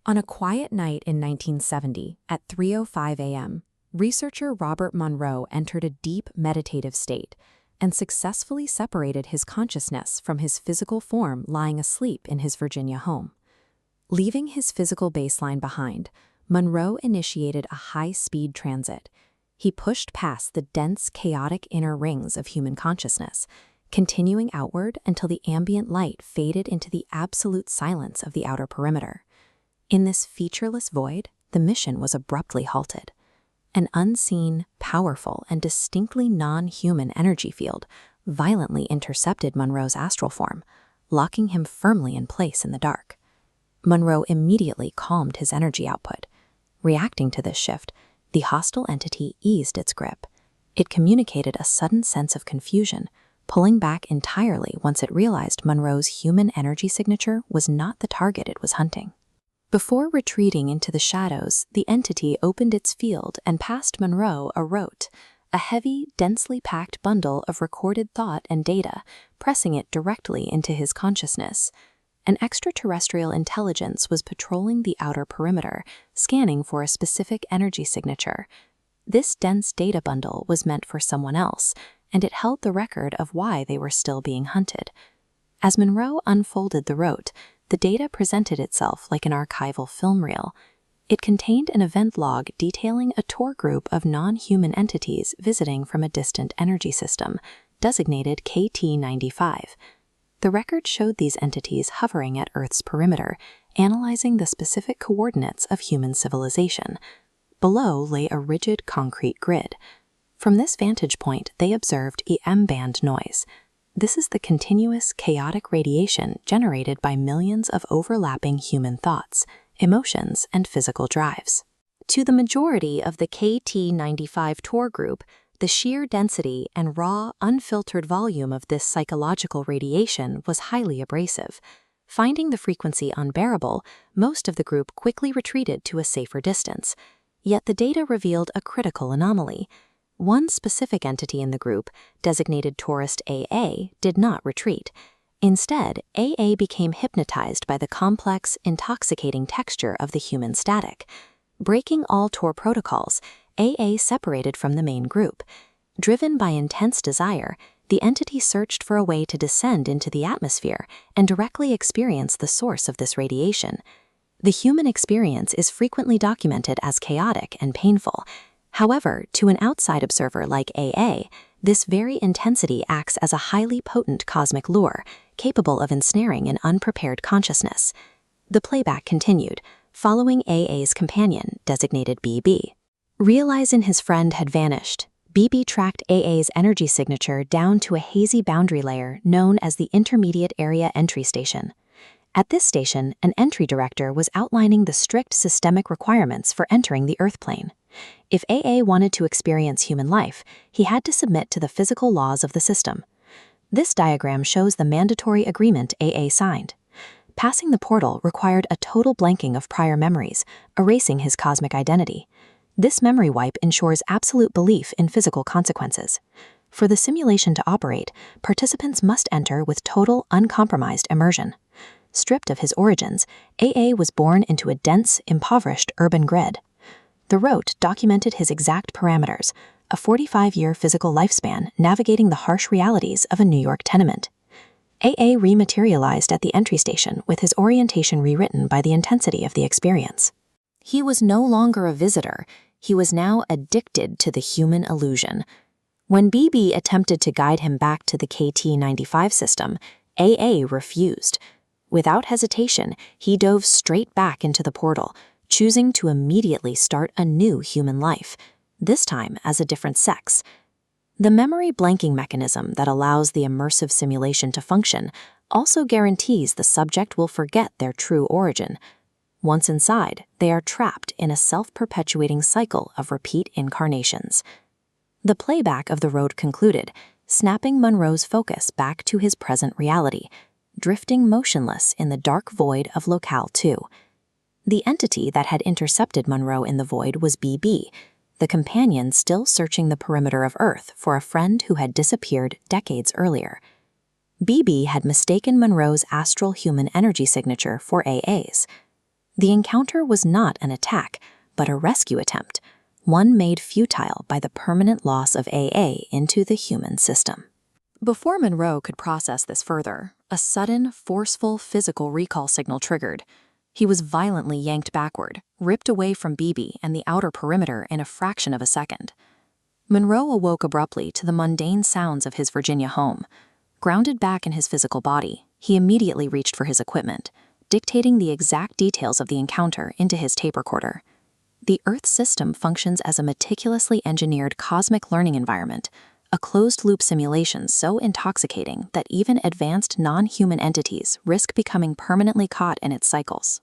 On a quiet night in 1970, at 3:05 a.m., researcher Robert Monroe entered a deep meditative state and successfully separated his consciousness from his physical form lying asleep in his Virginia home. Leaving his physical baseline behind, Monroe initiated a high-speed transit. He pushed past the dense, chaotic inner rings of human consciousness, continuing outward until the ambient light faded into the absolute silence of the outer perimeter. In this featureless void, the mission was abruptly halted. An unseen, powerful, and distinctly non-human energy field violently intercepted Monroe's astral form, locking him firmly in place in the dark. Monroe immediately calmed his energy output. Reacting to this shift, the hostile entity eased its grip. It communicated a sudden sense of confusion, pulling back entirely once it realized Monroe's human energy signature was not the target it was hunting. Before retreating into the shadows, the entity opened its field and passed Monroe a Rote, a heavy, densely packed bundle of recorded thought and data, pressing it directly into his consciousness. An extraterrestrial intelligence was patrolling the outer perimeter, scanning for a specific energy signature. This dense data bundle was meant for someone else, and it held the record of why they were still being hunted. As Monroe unfolded the Rote, the data presented itself like an archival film reel. It contained an event log detailing a tour group of non-human entities visiting from a distant energy system, designated KT-95. The record showed these entities hovering at Earth's perimeter, analyzing the specific coordinates of human civilization. Below lay a rigid concrete grid. From this vantage point, they observed EM-band noise. This is the continuous, chaotic radiation generated by millions of overlapping human thoughts, emotions, and physical drives. To the majority of the KT-95 tour group, the sheer density and raw, unfiltered volume of this psychological radiation was highly abrasive. Finding the frequency unbearable, most of the group quickly retreated to a safer distance. Yet the data revealed a critical anomaly. One specific entity in the group, designated tourist AA, did not retreat. Instead, AA became hypnotized by the complex, intoxicating texture of the human static. Breaking all tour protocols, AA separated from the main group. Driven by intense desire, the entity searched for a way to descend into the atmosphere and directly experience the source of this radiation. The human experience is frequently documented as chaotic and painful. However, to an outside observer like AA, this very intensity acts as a highly potent cosmic lure, capable of ensnaring an unprepared consciousness. The playback continued, following AA's companion, designated BB. Realizing his friend had vanished, BB tracked AA's energy signature down to a hazy boundary layer known as the Intermediate Area Entry Station. At this station, an entry director was outlining the strict systemic requirements for entering the Earth plane. If AA wanted to experience human life, he had to submit to the physical laws of the system. This diagram shows the mandatory agreement AA signed. Passing the portal required a total blanking of prior memories, erasing his cosmic identity. This memory wipe ensures absolute belief in physical consequences. For the simulation to operate, participants must enter with total, uncompromised immersion. Stripped of his origins, AA was born into a dense, impoverished urban grid. The Rote documented his exact parameters, a 45-year physical lifespan navigating the harsh realities of a New York tenement. AA rematerialized at the entry station with his orientation rewritten by the intensity of the experience. He was no longer a visitor, he was now addicted to the human illusion. When BB attempted to guide him back to the KT-95 system, AA refused. Without hesitation, he dove straight back into the portal, choosing to immediately start a new human life, this time as a different sex. The memory blanking mechanism that allows the immersive simulation to function also guarantees the subject will forget their true origin. Once inside, they are trapped in a self-perpetuating cycle of repeat incarnations. The playback of the Rote concluded, snapping Monroe's focus back to his present reality, drifting motionless in the dark void of Locale II. The entity that had intercepted Monroe in the void was BB, the companion still searching the perimeter of Earth for a friend who had disappeared decades earlier. BB had mistaken Monroe's astral human energy signature for AA's. The encounter was not an attack, but a rescue attempt, one made futile by the permanent loss of AA into the human system. Before Monroe could process this further, a sudden, forceful physical recall signal triggered. He was violently yanked backward, ripped away from Beebe and the outer perimeter in a fraction of a second. Monroe awoke abruptly to the mundane sounds of his Virginia home. Grounded back in his physical body, he immediately reached for his equipment, dictating the exact details of the encounter into his tape recorder. The Earth system functions as a meticulously engineered cosmic learning environment, a closed-loop simulation so intoxicating that even advanced non-human entities risk becoming permanently caught in its cycles.